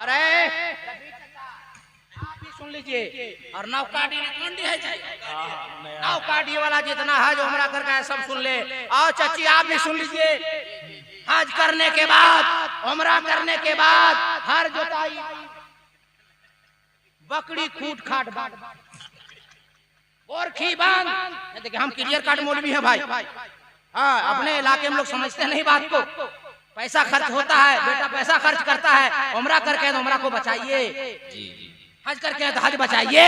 अरे आप भी सुन लीजिए। और नौकाडी है नौकाडी वाला जितना हज उमरा करके है सब सुन ले। और चाची आप भी सुन लीजिए। हज करने के बाद उमरा करने के बाद हर जोताई बकरी खूट खाट बांध गोरखी बांध। देखिए हम क्लियर कट मौलवी हैं भाई। हाँ अपने इलाके में लोग समझते नहीं बात को। पैसा खर्च होता है, बेटा पैसा खर्च करता है। उमरा करके तो उमरा को बचाइए, हज करके तो हज बचाइए।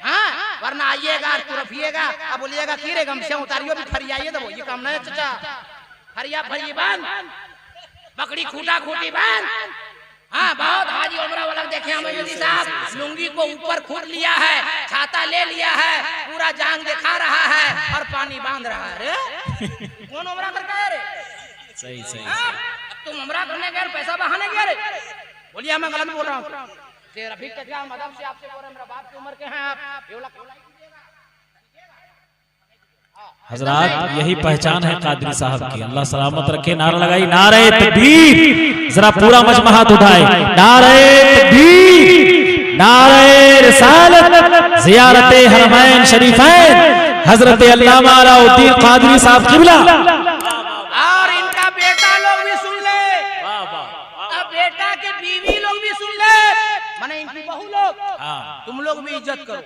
हाँ वरना आइएगा तुरफिएगा अब बोलिएगा कि रे गमछे उतारियो भी फरियाइए तो ये काम नहीं चाचा। फरिया फरी बांध बकरी खूटा खूटी बांध। हाँ बहुत हाजी उमरा वाला देखे हमें मोदी साहब लुंगी को ऊपर खोल लिया है, छाता ले लिया है, पूरा जांग दिखा रहा है और पानी बांध रहा है। रे कौन उमरा करता है रे? सही सही। तुम उमरा करने गए पैसा बहाने गए रे? बोलिए मैं गलत बोल रहा हूँ? रफीक का मदद से आपसे बोल रहे मेरा बाप की उम्र के हैं आप। हजरात यही पहचान है कादरी साहब की। अल्लाह सलामत रखे। नारा लगाई नारे तकबीर। जरा पूरा मजमा हाथ उठाए। नारे तकबीर, नारे रिसालत, ज़ियारते हरमैन शरीफैन हजरत अल्लामा अलाउद्दीन कादरी साहब किबला। और इनका बेटा लोग भी सुन ले, अब बेटा के बीवी लोग भी सुन ले, माने इनकी बहू लोग तुम लोग भी इज्जत करो।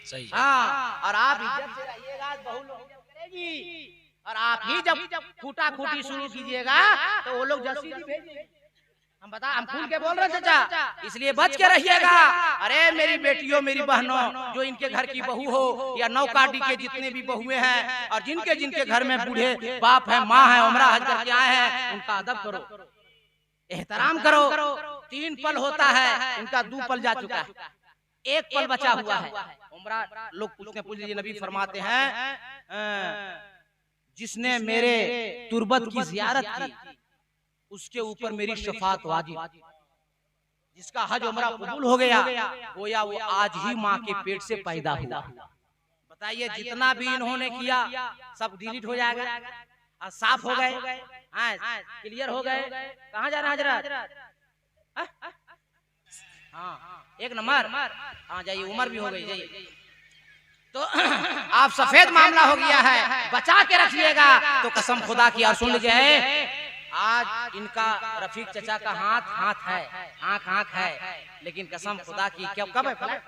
सही। हाँ और आप इज्जत से रहिएगा बहू लोग करेगी। और आप ही जब खूटा खूटी शुरू कीजिएगा तो वो लोग जल्दी भेजेंगे। हम खुल के बोल रहे हैं चाचा, इसलिए बच के रहिएगा। अरे मेरी बेटियों मेरी बहनों जो इनके घर की बहू हो या नौकाडी के जितने भी बहुएं हैं और जिनके जिनके घर में बूढ़े बाप है माँ है उमरा हज करके आए हैं उनका अदब करो, एहतराम करो। 3 पल होता है, इनका 2 पल जा चुका है, 1 पल बचा हुआ है। उमरा लोग पूछ लीजिए नबी फरमाते हैं जिसने मेरे तुरबत की जियारत की उसके ऊपर मेरी शफात वाजिब। जिसका हज उमरा कबूल हो गया गोया वो आज ही माँ के पेट से पैदा हुआ। बताइए जितना भी इन्होंने किया सब डिलीट हो जाएगा और साफ हो गए, क्लियर हो गए। कहाँ जा रहे हैं हजरत? हाँ 1 नंबर। हाँ जाइए उम्र भी हो गई जाइए। तो आप सफेद मामला हो गया है, बचा के रखिएगा। तो कसम खुदा की और सुन लीजिए आज इनका रफीक चचा का हाथ है, आंख है, लेकिन कसम खुदा की क्या कब है फ्लाइट?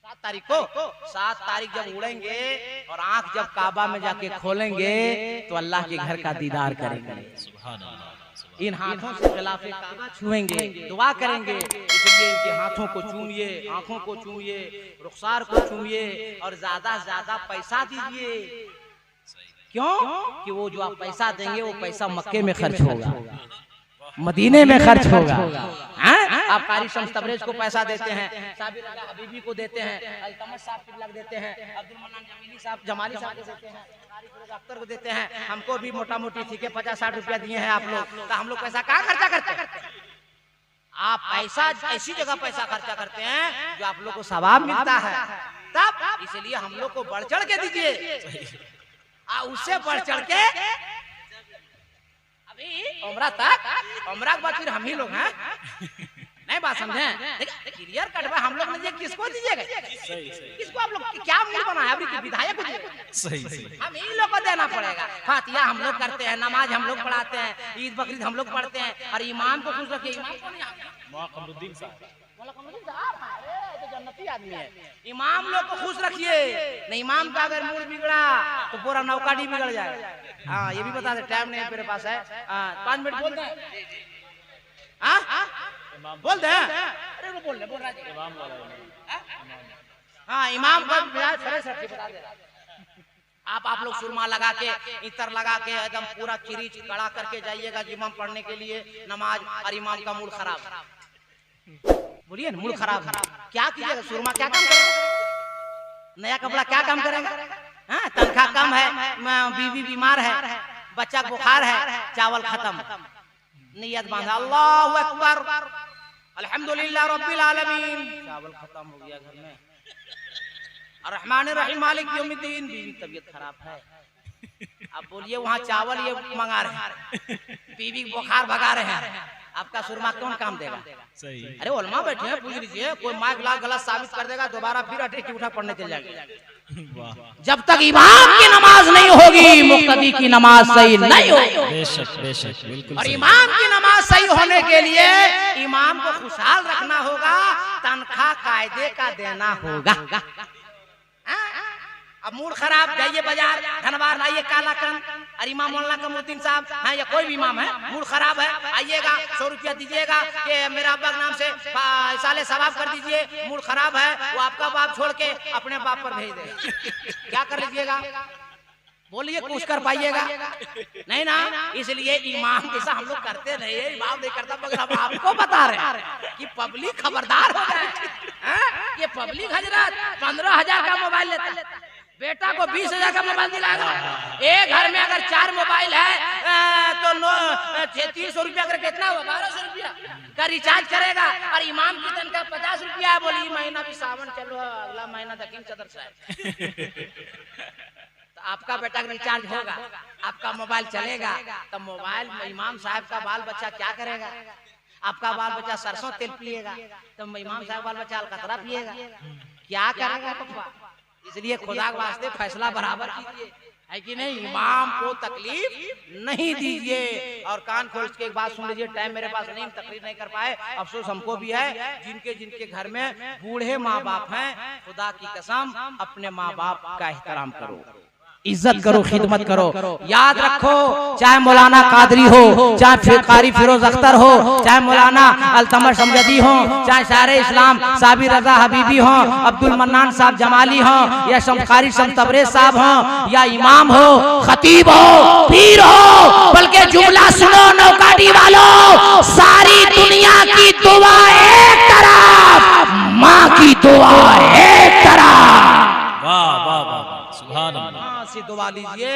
7 तारीख को। 7 तारीख जब उड़ेंगे और आंख जब काबा में जाके खोलेंगे तो अल्लाह के घर का दीदार करेंगे। सुभान अल्लाह। इन हाथों से खिलाफे काबा छुएंगे, दुआ करेंगे। इसलिए इनके हाथों को चूमिए, आंखों को चूमिए, रुखसार को चूमिए और ज्यादा से ज्यादा पैसा दीजिए। क्यों? कि वो जो आप पैसा देंगे वो पैसा मक्के में खर्च होगा, मदीने में खर्च होगा। आप कारी शम्स तबरेज को पैसा देते हैं, साबिर अगा हबीबी को देते हैं, अल्तमश साहब किबला को देते हैं, अब्दुल मन्नान जमीली साहब जमाली साहब को देते हैं, अख्तर को देते हैं। हमको भी मोटा मोटी ठीक है 50-60 रुपया दिए हैं आप लोग। तो हम लोग पैसा कहाँ खर्चा करते हैं? आप पैसा ऐसी जगह पैसा खर्चा करते हैं जो आप लोग को सवाब मिलता है, तब इसलिए हम लोग को बढ़ चढ़ के दीजिए। उससे बढ़ चढ़ के उमरा तक, उमरा के बाद फिर हम ही लोग हैं। नहीं बात समझे? क्लियर कट हम लोग ने किसको दीजिएगा? किसको आप लोग क्या मूड बनाया? विधायक को दीजिएगा, हम ही लोग को देना पड़ेगा। फातिहा हम लोग करते हैं, नमाज हम लोग पढ़ाते हैं, ईद बकरीद हम लोग पढ़ते हैं और इमाम को खुश रखिए। इमाम को नहीं जन्नती आदमी है। इमाम लोग को खुश रखिए, नहीं इमाम का अगर मूड बिगड़ा तो पूरा नौकाडी बिगड़ जाएगा। हाँ ये भी बता दे, टाइम नहीं मेरे पास है। 5 मिनट बोल दें। बोल दे। अरे वो बोल रहा है। हाँ इमाम को बता दे। आप लोग सुरमा लगा के इतर लगा के एकदम पूरा चिरीच कड़ा करके जाइएगा इमाम पढ़ने के लिए नमाज, और इमाम का मूड खराब। बोलिए ना मूड खराब क्या कीजिएगा? सुरमा क्या काम करेगा? नया कपड़ा क्या काम करेगा? हाँ तनख्वाह कम है, बीवी बीमार है, बच्चा बुखार है, चावल खत्म, नियत बांधा अल्लाहु अकबर अल्हम्दुलिल्लाह रब्बिल आलमीन, चावल खत्म हो गया घर में। अर्रहमानिर रहीम मालिक यौमिद्दीन, बीवी तबीयत खराब है। अब बोलिए वहाँ चावल ये मंगा रहे हैं, बीवी बुखार भगा रहे हैं, आपका सुरमा कौन काम देगा? सही। अरे उलमा बैठे हैं, पूछ लीजिए, कोई माइक ला गलत साबित कर देगा, दोबारा फिर अटैक की उठा पढ़ने चल जाएगा। जब तक इमाम की नमाज नहीं होगी, मुक्तदी की नमाज सही नहीं होगी। बेशक बेशक बिल्कुल। और इमाम की नमाज सही होने के लिए इमाम को खुशहाल रखना होगा, तनख्वाह कायदे का देना होगा। अब मूड खराब, जाइए बाजार धनबाद लाइए कालाकंद, और इमाम मौलाना कमरुद्दीन साहब हैं या कोई भी इमाम है, मूड खराब है, आइएगा 100 रुपया दीजिएगा कि मेरा अब्बा के नाम से साले सवाब कर दीजिए, मूड खराब है, वो आपका बाप छोड़ के अपने बाप पर भेज देगा। क्या कर लीजिएगा? बोलिए, कुछ कर पाइएगा नहीं ना। इसलिए इमाम जैसा हम लोग करते नहीं है, इमाम नहीं करता, मगर हम आपको बता रहे हैं कि पब्लिक खबरदार हो जाए। ये पब्लिक हजरत 15,000 का मोबाइल लेता है, बेटा को 20,000 का मोबाइल दिलाएगा। एक घर में अगर 4 मोबाइल है तो 300 रुपया कर कितना हुआ? 1200 रुपया का रिचार्ज करेगा, और इमाम की तनख्वाह 50 रुपया है। बोली महीना भी सावन चलो, अगला महीना दक्षिण चतर साहब। तो आपका बेटा का रिचार्ज होगा, आपका मोबाइल चलेगा, तो मोबाइल में इमाम साहब का बाल बच्चा क्या करेगा? आपका बाल बच्चा सरसों तेल पिएगा, तो इमाम साहब बाल बच्चा अलकतरा पिएगा, क्या करेगा पप्पा? इसलिए खुदा के वास्ते फैसला बराबर कीजिए, है कि नहीं? इमाम को तकलीफ नहीं दीजिए। और कान खोल के एक बात सुन लीजिए, टाइम मेरे पास नहीं, तकरीर नहीं कर पाए, अफसोस हमको भी है। जिनके जिनके घर में बूढ़े माँ बाप हैं, खुदा की कसम अपने माँ बाप का एहतराम करो, इज्जत करो, खिदमत करो। याद रखो, चाहे मौलाना कादरी हो, चाहे कारी फिरोज अख्तर हो, चाहे मौलाना अल्तमश समजदी हो, चाहे शायर इस्लाम साबिर रजा हबीबी हो, अब्दुल मन्नान साहब जमाली हो, या कारी शम तबरेज साहब हो, या इमाम हो, खतीब हो, पीर हो, बल्कि जुमला सुनो नौकाटी वालों, सारी दुनिया की दुआ एक तरफ, माँ की दुआ एक तरफ। वाह वाह वाह, सुभान अल्लाह। से दुआ लीजिए,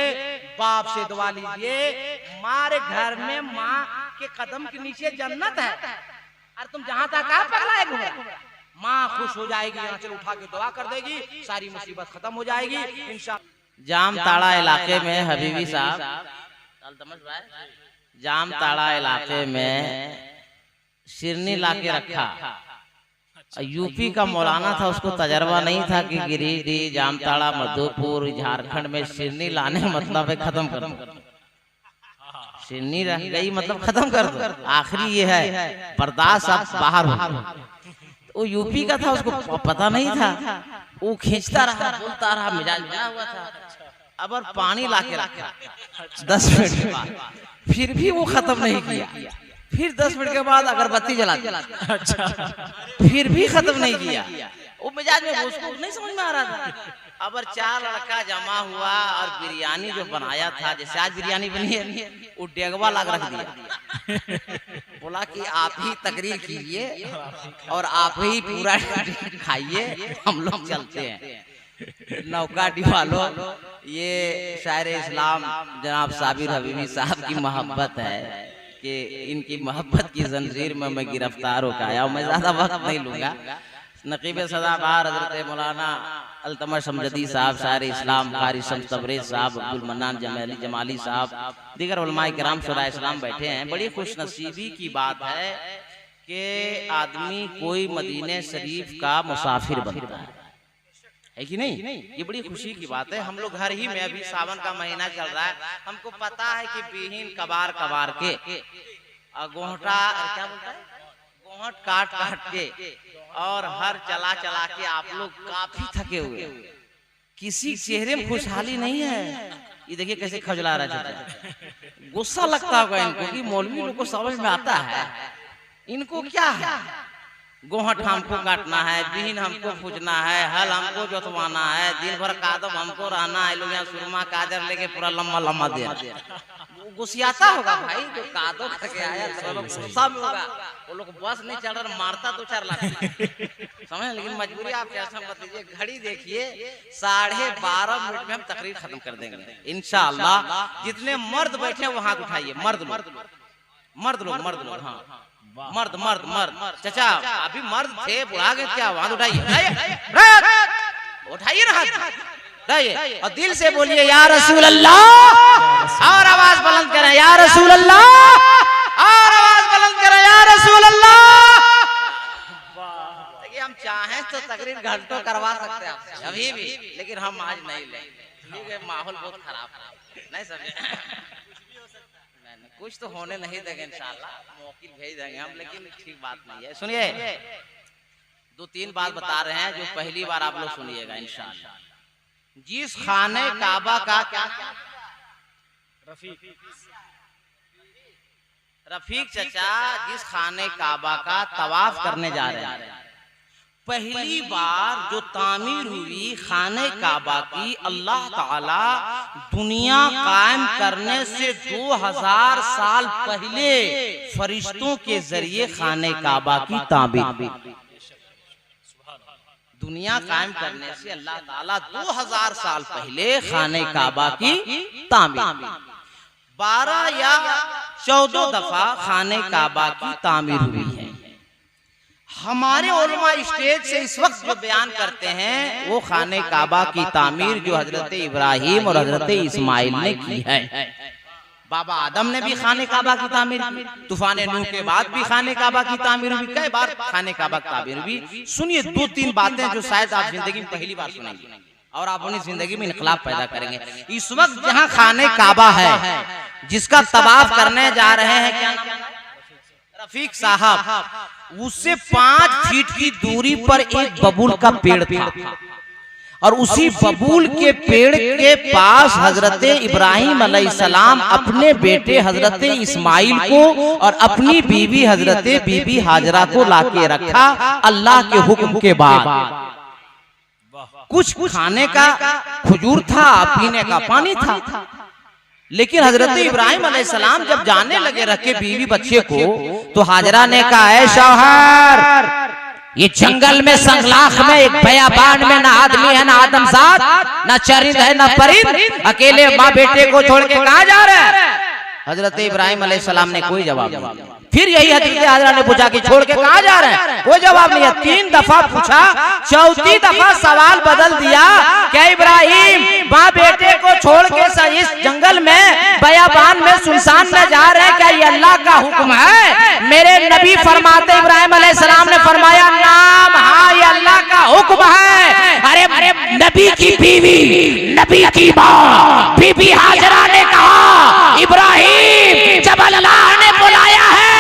बाप से दुआ लीजिए। हमारे घर में माँ के कदम के नीचे जन्नत है, और तुम जहाँ तक आ पगला घूमे, माँ खुश हो जाएगी, आंचल उठा के दुआ कर देगी, सारी मुसीबत खत्म हो जाएगी इंशाअल्लाह। जामताड़ा इलाके में हबीबी साहब, जामताड़ा इलाके में शिरनी लाके रखा। यूपी का मौलाना था, उसको तजर्बा नहीं था कि गिरिडीह, जामताड़ा, मधुपुर, झारखंड में शिरनी लाने मतलब है खत्म कर दो। शिरनी रह गई मतलब खत्म कर दो, आखिरी ये है, बर्दाश्त अब बाहर हो। वो यूपी का था, उसको पता नहीं था, वो खींचता रहा, बोलता रहा, मिजाज बना हुआ था। अब और पानी लाके रखा 10 मिनट के बाद, फिर भी वो खत्म नहीं किया। फिर 10 मिनट के बाद अगरबत्ती जला दी, अच्छा, फिर भी खत्म नहीं किया। वो मिजाज में उसको नहीं समझ में आ रहा था। अब 4 लड़का जमा हुआ और बिरयानी जो बनाया था, जैसे आज बिरयानी बनी है, वो डेगवा लाग रख दिया। बोला कि आप ही तकरीर कीजिए और आप ही पूरा खाइए, हम लोग चलते हैं। नौकाटी वालों, ये शायर इस्लाम जनाब साबिर हबीबी साहब की मोहब्बत है कि इनकी मोहब्बत की जंजीर में मैं गिरफ्तार होकर आया हूँ। मैं ज्यादा वक्त नहीं लूंगा। नकीब सदाबहार हजरत मौलाना अल्तमश समजदी साहब, शायर इस्लाम कारी शम्स तबरेज साहब, अब्दुल मन्नान जमाली साहब, दीगर उलमाए किराम शुरा इस्लाम बैठे हैं। बड़ी खुशनसीबी की बात है कि आदमी कोई मदीने शरीफ का मुसाफिर बनता है कि नहीं? ये बड़ी खुशी की बात है। हम लोग घर ही में, अभी सावन का महीना चल रहा है, हमको पता है कि बीहीन कबार कबार के गोहटा क्या बोलता है, गोहट काट काट के और हर चला चला के आप लोग काफी थके हुए, किसी चेहरे में खुशहाली नहीं है। ये देखिए कैसे खजला रहा है, गुस्सा लगता होगा इनको कि मौलवी लोग को समझ में आता है इनको क्या है। गोहट हमको काटना है, बीन हमको फूजना है, हल हमको जोतवाना है, दिन भर कादम हमको रहना है। लोग यहाँ सुरमा काजर लेके पूरा लम्बा लम्बा दे, गुस्सियाता होगा भाई जो कादो करके आया, गुस्सा में होगा। वो लोग बस नहीं चल रहा, मारता 2-4 लाख समझ। लेकिन मजबूरी आप ऐसा मत लीजिए, घड़ी देखिए 12:30 मिनट में हम तकरीर खत्म कर देंगे इंशाअल्लाह। जितने मर्द बैठे वहां हाथ उठाइए, मर्द लोग, हाँ मर्द मर्द मर्द। चाचा अभी मर्द थे, बुढ़ा गए क्या? वहां उठाइए ना हाथ, और दिल से बोलिए या रसूल अल्लाह, और आवाज बुलंद करें या रसूल अल्लाह, और आवाज बुलंद करें या या रसूल अल्लाह। देखिए हम चाहें तो तकरीर घंटों करवा सकते हैं आपसे अभी भी, लेकिन हम आज नहीं लेंगे, माहौल बहुत खराब नहीं समझे। कुछ तो होने नहीं देंगे इंशाल्लाह, मौकिल भेज देंगे हम, लेकिन ठीक बात नहीं है। सुनिए, 2-3 बात बता रहे हैं जो पहली बार आप लोग सुनिएगा इंशाल्लाह। जिस खाने काबा का क्या रफीक चचा जिस खाने काबा का तवाफ करने जा रहे हैं, पहली बार जो तामीर हुई खाने काबा की, अल्लाह ताला दुनिया कायम करने से 2000 साल पहले फरिश्तों के जरिए खाने काबा की तामीर, दुनिया कायम करने से अल्लाह ताला 2000 साल पहले खाने काबा की तामीर, 12 या 14 दफा खाने काबा की तामीर हुई है। हमारे उलमा स्टेज से इस वक्त जो बयान करते हैं वो खाने काबा की तामीर जो हजरत इब्राहिम और हजरत इस्माइल ने की है। बाबा आदम ने भी खाने काबा की तामीर की, तूफान नूह के बाद भी खाने काबा की तामीर हुई, कई बार खाने काबा की तामीर हुई। सुनिए 2-3 बातें जो शायद आप जिंदगी में पहली बार सुनेंगे और आप अपनी जिंदगी में इनकलाब पैदा करेंगे। इस वक्त जहाँ खाने काबा है, जिसका तवाफ करने जा रहे हैं, क्या रफीक साहब, उससे 5 फीट की दूरी पर एक बबूल का पेड़ था और उसी बबूल के पेड़ के पास हजरत इब्राहिम अलैहिस्सलाम अपने बेटे हजरत इस्माइल को और अपनी बीवी हजरत बीबी हाजरा को लाके रखा अल्लाह के हुक्म के बाद। कुछ खाने का खजूर था, पीने का पानी था, लेकिन हजरत इब्राहिम अलैहिस्सलाम जब जाने लगे रखे बीवी बच्चे को, तो हाजरा ने कहा, ऐ शौहर, ये जंगल में संगलाख में एक बयाबान में ना आदमी है ना आदमजात, ना चरिंद है ना परिंद, अकेले माँ बेटे को छोड़ के कहाँ जा रहे हैं? हजरत इब्राहिम अलैहिस्सलाम ने कोई जवाब नहीं दिया। फिर यही हजरत हाजरा ने पूछा कि छोड़ के कहाँ जा रहे हैं? कोई जवाब नहीं है। 3 दफा पूछा, 4थी दफा सवाल बदल दिया, क्या इब्राहिम माँ बेटे को छोड़ के इस जंगल में बयाबान में सुनसान में जा रहे हैं, क्या ये अल्लाह का हुक्म है? मेरे नबी फरमाते, इब्राहिम अलैहिस्सलाम ने फरमाया, नाम, हाँ ये अल्लाह का हुक्म है। अरे नबी की बीवी, नबी की माँ बीबी हाजरा ने कहा, इब्राहिम जब अल्लाह ने बुलाया है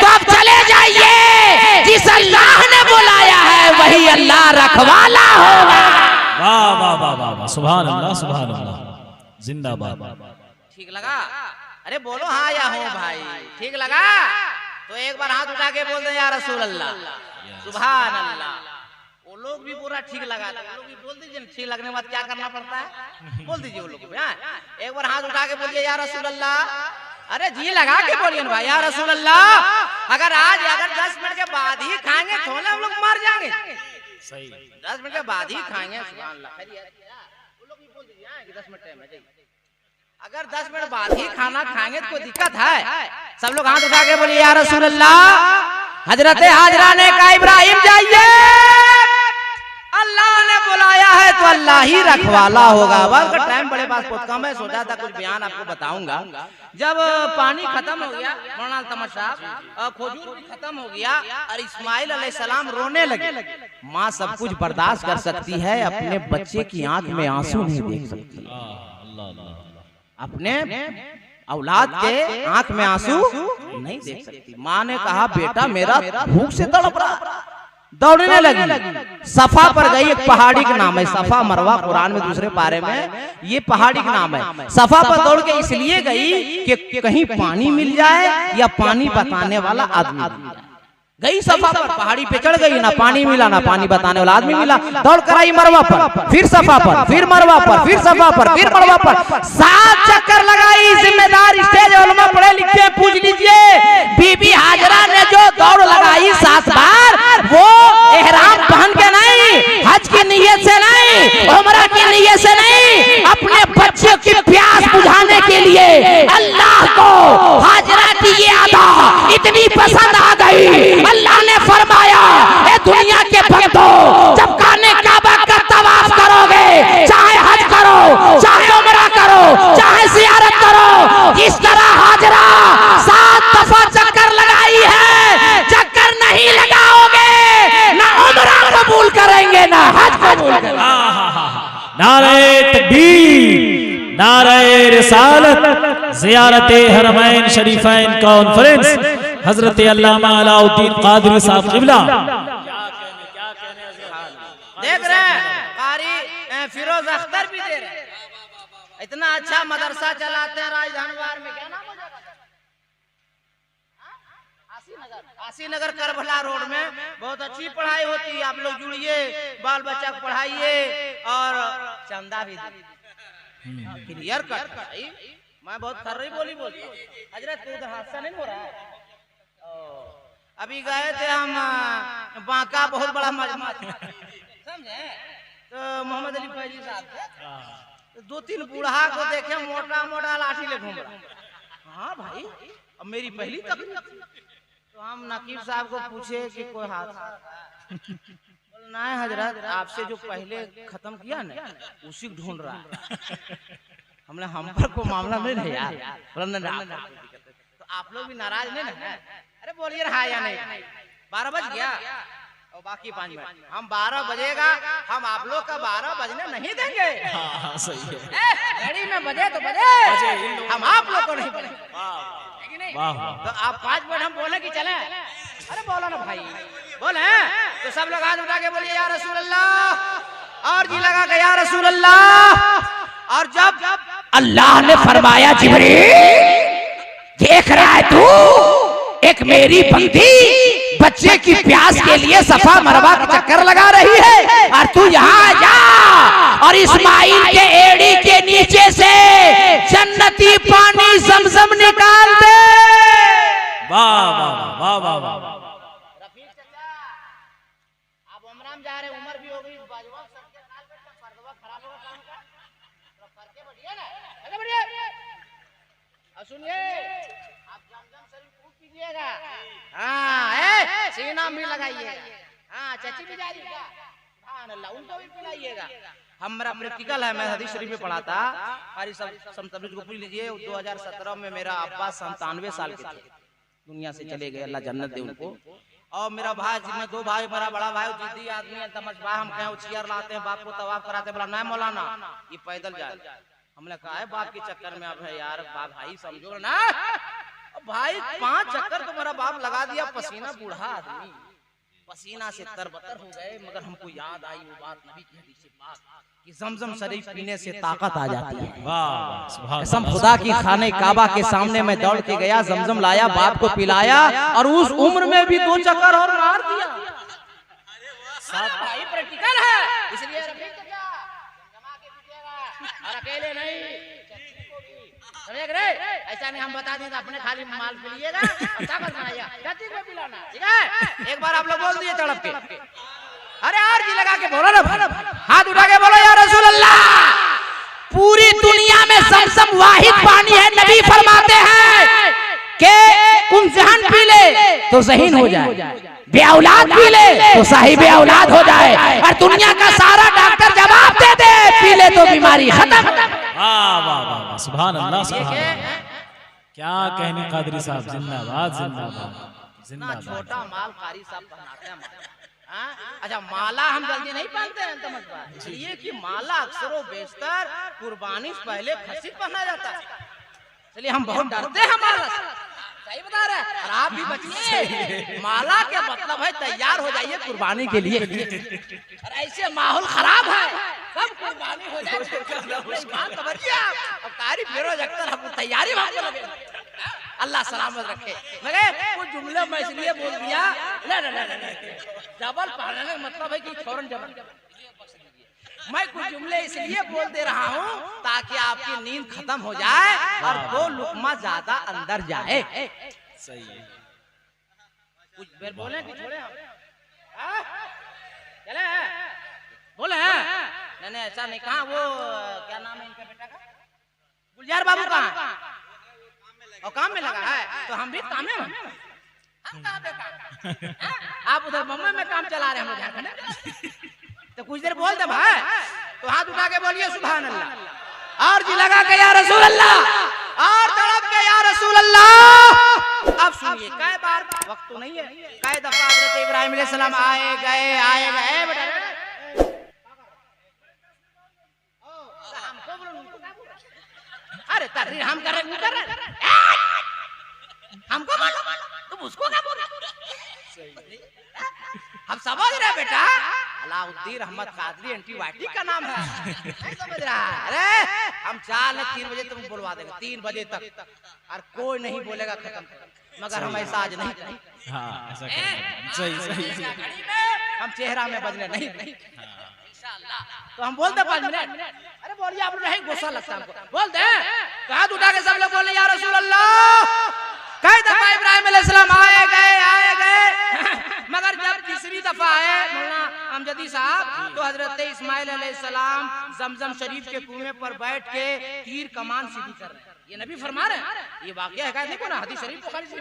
तो आप चले जाइए, जिस अल्लाह ने बुलाया है वही अल्लाह रखवाला होगा। वाह वाह वाह वाह वाह, सुभान अल्लाह सुभान अल्लाह, जिंदाबाद। ठीक लगा? अरे बोलो हाँ या हो भाई, ठीक लगा? तो एक बार हाथ उठा के बोल दे या रसूल अल्लाह, सुभान अल्लाह। वो लोग भी पूरा ठीक लगा, वो लोग भी बोल दीजिए। ठीक लगने के बाद क्या करना पड़ता है, बोल दीजिए वो लोग भी। एक बार हाथ उठा के बोलिए या रसूल अल्लाह। अरे जी लगा के बोलिए भाई या रसूल अल्लाह। अगर 10 मिनट के बाद ही खाएंगे तो हम लोग मर जाएंगे। सही, 10 मिनट के बाद ही खाएंगे। सुभान अल्लाह। वो लोग भी बोल दीजिए कि 10 मिनट टाइम है। अगर 10 मिनट बाद ही खाना खाएंगे तो कोई दिक्कत है? सब लोग हाथ उठा के बोलिए या रसूल अल्लाह। हजरत हाजरा ने कहा, इब्राहिम जाइए, अल्लाह ने बुलाया है तो अल्लाह ही रखवाला होगा। बस टाइम बड़े पास बहुत कम है, सोचा था कुछ बयान आपको बताऊंगा। जब पानी खत्म हो गया, मौलाना तमर साहब, खजूर भी खत्म हो गया और इस्माइल अलैहिस्सलाम रोने लगे। माँ सब कुछ बर्दाश्त कर सकती है, अपने बच्चे की आंख में आंसू नहीं देख सकती। अपने औलाद के आंख में आंसू नहीं देख सकती। माँ ने कहा, बेटा मेरा भूख से तड़प रहा। दौड़ने लगी, सफा पर गई। एक पहाड़ी का नाम है सफा मरवा, कुरान में दूसरे पारे में ये पहाड़ी का नाम है। सफा पर दौड़ के इसलिए गई कि कहीं पानी मिल जाए या पानी बताने वाला आदमी मिल जाए। गई सफा पर, पहाड़ी पे चढ़ गई, ना पानी मिला ना पानी बताने वाला आदमी मिला। दौड़ कर आई मरवा पर, फिर सफा पर, फिर मरवा पर, फिर सफा पर, फिर मरवा पर, 7 चक्कर लगाई। जिम्मेदार स्टेज उलमा पढ़े लिखे पूछ लीजिए। बीबी हाजरा ने जो दौड़ लगाई 7 बार, वो एहराम पहन के नहीं, हज की नीयत से नहीं, उम्रा की नीयत से नहीं, अपने बच्चे की प्यास बुझाने के लिए अल्लाह को हाजरा की ये अदा इतनी पसंद आ गई। अल्लाह ने फरमाया, ए दुनिया के बंदो, जब खाने काबा का तवाफ करोगे, चाहे हज करो, चाहे उम्रा करो, चाहे ज़ियारत करो, इस तरह हाजरा 7 दफा चक्कर लगाई है। नारे तकबीर, नारे रिसालत, ज़ियारत हरमैन शरीफैन कॉन्फ्रेंस, हजरत अल्लामा अलाउद्दीन कादरी साहब क़िबला। देख रहे हैं कारी फिरोज अख्तर भी दे रहे हैं। इतना अच्छा मदरसा चलाते हैं राजधानी में, क्या नाम हो जाएगा? आसी नगर करबला रोड में बहुत अच्छी पढ़ाई होती है। आप लोग जुड़िए, बाल बच्चा को पढ़ाइए और चंदा भी क्लियर कर। मैं बहुत खर्री बोली बोलता हूँ। हजरत को उधर हादसा नहीं हो रहा है। अभी गए थे हम बांका, बहुत बड़ा मजमा समझे, तो मोहम्मद अली फैजी साहब 2-3 बूढ़ा को देखे मोटा मोटा लाठी ले घूम रहा। हाँ भाई, अब मेरी पहली तकलीफ। तो हम नकीब साहब को पूछे कि कोई हादसा? बोले नहीं हजरत, आपसे जो पहले खत्म किया ना उसी को ढूंढ रहा है। हमने हम पर को मामला नहीं है यार। बोले नहीं, तो आप लोग भी नाराज नहीं ना है? अरे बोलिए रहा या नहीं? 12 बज गया और बाकी 5 मिनट। हम 12 बजेगा, हम आप लोग का 12 बजने नहीं देंगे। हाँ, सही है। घड़ी में बजे तो बजे, हम आप लोग को नहीं बजे। तो आप 5 मिनट हम बोले कि चले? अरे बोलो ना भाई, बोले तो सब लोग हाथ उठा के बोलिए या रसूल अल्लाह, और जी लगा के या रसूल अल्लाह। और जब अल्लाह ने फरमाया जिब्रील, देख रहा है तू, एक मेरी बंदी बच्चे की प्यास के लिए सफा मरवा का चक्कर लगा रही है, और तू यहाँ जा और इस्माइल के एड़ी के नीचे से जन्नती पानी ज़मज़म निकाल दे। वाह वाह वाह वाह वाह। रफीक चाचा, आप उमराम जा रहे, उम्र भी हो गई, बाजवा सबके साथ में फर्दवा खराब होगा काम का, तो करके बढ़िया ना, अरे बढ़िया। और सुनिए, आप जमजम शरीफ खूब पीजिएगा। हाँ, सीना भी लगाइएगा। हाँ, चाची भी जा रही है, सुभान अल्लाह, उनको भी पिलाइएगा। हमारा प्रैक्टिकल है, मैं हदीस शरीफ में पढ़ा था। हमारी सब तबलीग को पूछ लीजिए। 2017 में मेरा अब्बा 97 साल के थे, दुनिया से चले गए, अल्लाह जन्नत दे उनको। और मेरा भाई, जिसमें 2 भाई, मेरा बड़ा भाई जिद्दी आदमी है, तमशबा, हम कहें चेयर लाते हैं, बाप को तवाफ कराते, बोला नहीं मौलाना ये पैदल जाए। हमने कहा है बाप के चक्कर में अब है यार, बाप भाई समझो ना भाई, 5 चक्कर तो मेरा बाप लगा दिया, पसीना, बूढ़ा आदमी पसीना से तरबतर हो गए। मगर हमको याद आई वो बात, नबी की हदीस बात कि ज़मज़म शरीफ पीने से ताकत आ जाती है। वाह, कसम खुदा की, खाने काबा के सामने मैं दौड़ के गया, ज़मज़म लाया, बाप को पिलाया, और उस उम्र में भी 2 चक्कर और मार दिया। भाई प्रैक्टिकल है, इसलिए जमा के पीजिएगा और अकेले नहीं, ऐसा नहीं हम बता दें तो अपने खाली माल पिलिएगा, ताकत बनाइएगा, जाति को पिलाना, ठीक है? एक बार आप लोग बोल दिए तड़प के, अरे यार जी लगा के बोलो ना, हाथ उठा के बोलो या रसूल अल्लाह। पूरी दुनिया में ज़मज़म वाहिद पानी है, नबी फरमाते हैं कि कुंजहन पी ले तो ज़हीन हो जाए, बेऔलाद पी ले तो साहिब औलाद हो जाए, और दुनिया का सारा डॉक्टर जवाब दे दे पी ले तो बीमारी खत्म। वाह वाह वाह, सुभान अल्लाह, सुभान अल्लाह। क्या कहने कादरी साहब, जिंदाबाद जिंदाबाद जिंदाबाद। छोटा माल कारी साहब पहनाते हैं। अच्छा, माला हम जल्दी नहीं पहनते हैं, समझ पाए, इसलिए कि माला अक्सर बेशतर कुर्बानी से पहले खसी पहना जाता है, इसलिए हम बहुत डरते हैं माला से। सही बता रहे हैं, और आप भी बचिए। माला के मतलब है तैयार हो जाइए कुर्बानी के लिए, और ऐसे माहौल खराब है, सब कुर्बानी हो जाए। अब कारी फिरोज अख्तर हम तैयारी भागने लगे। अल्लाह सलामत रखे। मगर कुछ जुमले मैं इसलिए बोल दिया, डबल पढ़ने का मतलब है कि फौरन डबल। मैं कुछ जुमले इसलिए बोल दे रहा हूँ ताकि आपकी नींद खत्म हो जाए और 2 लुकमा ज्यादा अंदर जाए। सही है। कुछ फिर बोले कि छोड़े हम? चले बोले नहीं ऐसा नहीं कहा। वो क्या नाम है इनके बेटा का? गुलजार बाबू कहाँ? और काम में लगा है, तो हम भी काम में हम कहाँ बेकार? आप उधर मुंबई में काम चला रहे हैं, हम झारखंड। तो कुछ देर बोल दे भाई, तो हाथ उठा के बोलिए सुभान अल्लाह, और जी लगा के या रसूल अल्लाह, और तड़प के या रसूल अल्लाह। अब सुनिए, कई बार वक्त तो नहीं है, कई दफा हज़रत इब्राहिम अलैहिस्सलाम आए गए बेटा। अरे तकरीर हम कर रहे हैं, कर रहे हमको बोलो, तुम उसको क्या बोल रहे? हम समझ रहे बेटा, अलाउद्दीन अहमद कादरी एंटीबायोटिक का नाम है, नहीं समझ रहा है? अरे हम 3 बजे तुम बुलवा देंगे, 3 बजे तक, और कोई नहीं बोलेगा खत्म, मगर हम ऐसा आज नहीं करेंगे। हाँ, ऐसा करेंगे। सही सही। हम चेहरा में बदले नहीं इंशाअल्लाह। तो हम बोलते 5 मिनट, अरे बोलिए आप, नहीं गुस्सा लगता हमको, बोलते हैं हाथ उठा के सब लोग बोले या रसूल अल्लाह। कई दफा इब्राहिम अलैहिस्सलाम आए गए, मगर जब तीसरी दफा आए मौलाना अमजदी साहब, तो हजरत इस्माइल अलैहिस्सलाम जमजम शरीफ के कुएं पर बैठ के तीर कमान सीधी कर रहे हैं। ये नबी फरमा रहे हैं, ये वाकया है, देखो ना हदीस शरीफ बुखारी से,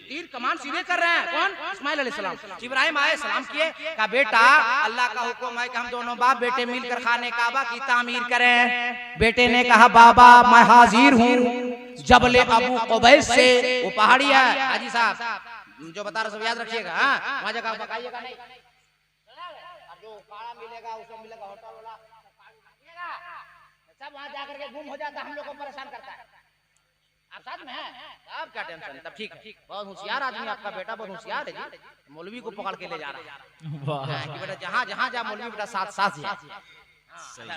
तीर कमान सीधे कर रहे हैं। कौन? इस्माइल अलैहिस्सलाम। इब्राहिम आए, सलाम किए, कहा बेटा अल्लाह का हुक्म है कि हम दोनों बाप बेटे मिलकर खाने काबा की तामीर करें। बेटे ने कहा बाबा मैं हाजिर हूँ। जबले अबू कुबैस से, वो पहाड़ी है हाजी साहब जो बता रहे सब याद रखिएगा, वहाँ जगह पकाइएगा नहीं, जो काड़ा मिलेगा उसको मिलेगा होटल वाला, सब वहाँ जाकर के गुम हो जाता, हम लोग को परेशान करता है। आप साथ में हैं, अब क्या टेंशन, तब ठीक है। बहुत होशियार आदमी आपका बेटा, बहुत होशियार है जी, मौलवी को पकड़ के ले जा रहा है कि बेटा जहाँ जहाँ जा मौलवी बेटा साथ साथ जा।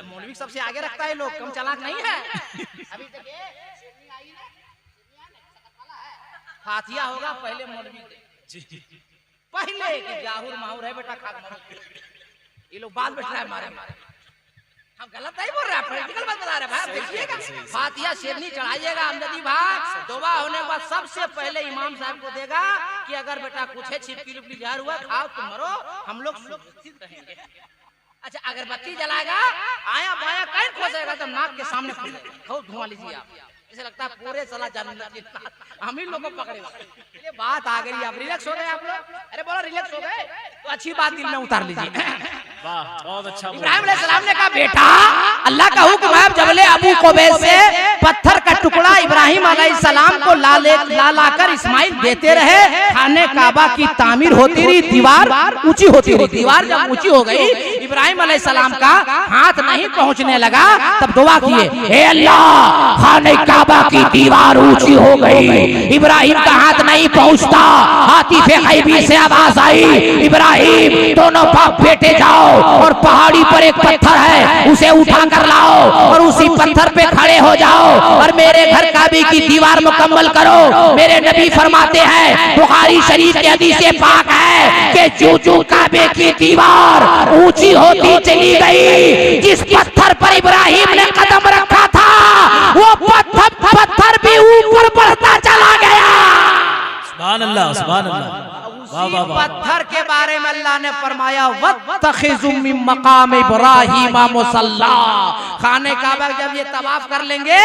मौलवी सबसे आगे रखता है, लोग कम चालाक नहीं है। अभी तक फातिया होगा पहले मौलवी दे, पहले कि जाहुर माहुर है बेटा खाक मार, ये लोग बात बैठ रहा है मारे मारे, हम गलत नहीं बोल रहे हैं, प्रैक्टिकल बात बता रहे हैं भाई। देखिएगा फातिया शेरनी चढ़ाइएगा अमजदी भाई, दुआ होने के बाद सबसे पहले इमाम साहब को देगा कि अगर बेटा कुछ है छिपकी लुपकी जहर हुआ खाओ तुम मरो, हम लोग सुरक्षित रहेंगे। अच्छा अगरबत्ती जलाएगा, आया बाया कहीं खोसेगा तो नाक के सामने खूब धुआं लीजिए आप, ऐसे लगता है पूरे साला जन्नत हम ही लोगों को पकड़ेगा। ये बात आ गई, आप रिलैक्स हो गए आप लोग? अरे बोला रिलैक्स हो गए तो अच्छी बात दिल में उतार लीजिए। वाह बहुत अच्छा। इब्राहिम अलैहिस्सलाम ने कहा बेटा अल्लाह का हुक्म है, जबले अबू कुबैस से पत्थर का टुकड़ा इब्राहिम अलैहिस्सलाम को ला कर इस्माइल देते रहे, खाने काबा की तामीर होती रही, दीवार ऊंची होती रही। दीवार जब ऊंची हो गई, इब्राहिम अलैहिस्सलाम का हाथ नहीं पहुंचने लगा, तब दुआ किए, हे अल्लाह खाने काबा की दीवार ऊंची हो गई, इब्राहिम का हाथ नहीं पहुंचता। हातिफे गैबी से आवाज आई, इब्राहिम दोनों बाप बेटे जाओ और पहाड़ी पर एक पत्थर है उसे उठा कर लाओ और उसी पत्थर पे खड़े हो जाओ और मेरे घर काबे की दीवार मुकम्मल करो। मेरे नबी फरमाते हैं, बुखारी शरीफ की हदीस पाक है कि जो काबे की दीवार ऊंची होती चली गई, जिस पत्थर पर इब्राहिम ने कदम रखा था वो पत्थर भी ऊपर बढ़ता चला गया। सुभान अल्लाह सुभान अल्लाह। पत्थर के बारे में अल्लाह ने फरमाया वत्तखिज़ु मिन मकाम इब्राहीम मुसल्ला, खाने काबा जब ये तवाफ कर लेंगे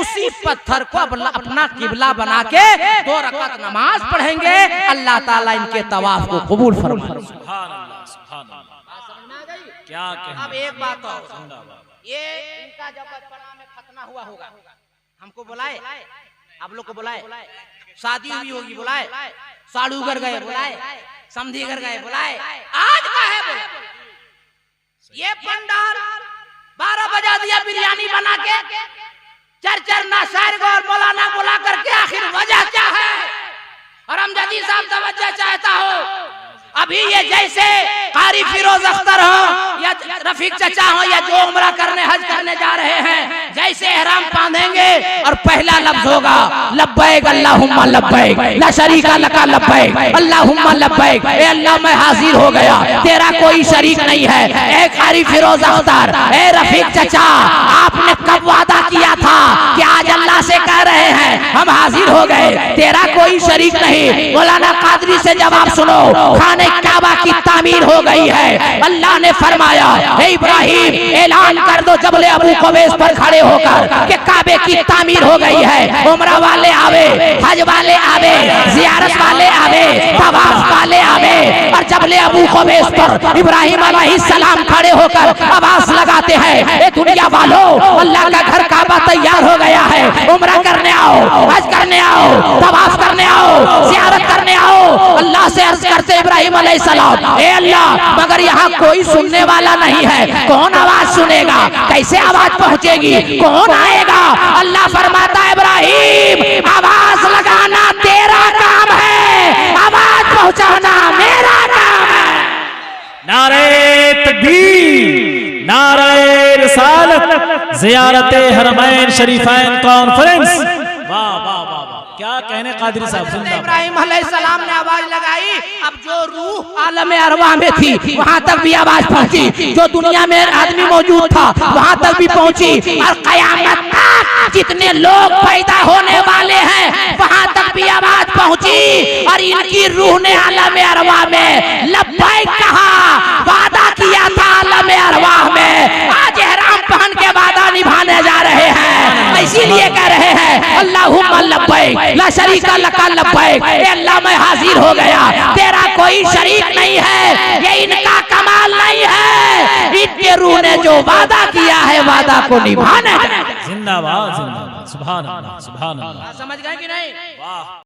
उसी पत्थर को अपना किबला बना के 2 रकात नमाज पढ़ेंगे, अल्लाह ताला इनके तवाफ को कबूल फरमाए। सुभान अल्लाह सुभान अल्लाह। क्या कहना। अब एक बात और, ये इनका जब बचपना में खतना हुआ होगा, हमको बुलाए, आप लोग को बुलाए, शादी हुई होगी बुलाए, साड़ू घर गए बुलाए, समधी घर गए बुलाए, आज का है बोले ये पंडाल 12 बजा दिया बिरयानी बना के, 4 नाशायर को और मौलाना बुला करके, आखिर वजह क्या है? और अमजदी साहब तवज्जो चाहता हो, अभी ये जैसे कारी फिरोज अख्तर हो या रफीक चचा हो या जो उम्रा करने हज करने जा रहे हैं, जैसे एहराम बांधेंगे और पहला लफ्ज होगा लब्बैक अल्लाहुम्मा लब्बैक ला शरीका लका लब्बैक अल्लाहुम्मा लब्बैक, ए अल्लाह मैं हाजिर हो गया, तेरा कोई शरीक नहीं है। ए कारी फिरोज अख्तर, ए रफीक चचा, आपने कब वादा किया था कि आज अल्लाह से कह रहे हैं हम हाजिर हो गए, तेरा कोई शरीक नहीं। मौलाना कादरी से जवाब सुनो, खाने काबा की तामीर हो गई है। अल्लाह ने फरमाया, हे इब्राहिम ऐलान कर दो जबले अबू कुबैस पर खड़े होकर कि काबे की तामीर हो गई है। उम्रा वाले आवे, हज वाले आवे, जियारत वाले आवे, तवाफ वाले आवे, और जबले अबू कुबैस पर इब्राहिम अलैहिस्सलाम खड़े होकर आवाज लगाते हैं, ए दुनिया वालों अल्लाह का घर काबा तैयार हो गया है, उम्रा करने आओ, हज करने आओ, तवाफ करने आओ, ज़ियारत करने आओ। अल्लाह से अर्ज करते इब्राहिम अलैहिस्सलाम, ए अल्लाह मगर यहाँ कोई सुनने वाला नहीं है, कौन आवाज सुनेगा, कैसे आवाज पहुंचेगी, कौन आएगा? अल्लाह फरमाता है इब्राहिम आवाज लगाना तेरा काम है, आवाज पहुंचाना मेरा काम है। नारे तकबीर, नारे रिसालत, ज़ियारते हरमैन शरीफैन कॉन्फ्रेंस। वाह वाह वाह वाह, क्या कहने कादरी साहब, जिंदाबाद। इब्राहिम अलैहिस्सलाम ने आवाज लगाई, अब जो रूह आलम अरवाह में थी वहां तक भी आवाज पहुंची, जो दुनिया में आदमी मौजूद था वहां तक भी पहुंची, और कयामत तक जितने लोग पैदा होने वाले हैं वहां तक भी आवाज पहुंची। और इनकी रूह ने आलम अरवाह में लब्बैक कहा, वादा किया था आलम अरवाह में, आज इहराम पहन के वादा निभाने जा रहे हैं। इसीलिए कह रहे हैं अल्लाहुम्मा लब्बैक ला शरीका लका लब्बैक, ए अल्लाह मैं हाजिर हो गया, तेरा कोई शरीक नहीं है, ये इनका कमाल नहीं है, इनके रूह ने जो वादा किया है वादा को निभाने। जिंदाबाद जिंदाबाद, सुभान अल्लाह सुभान अल्लाह। समझ गए कि नहीं? वाह।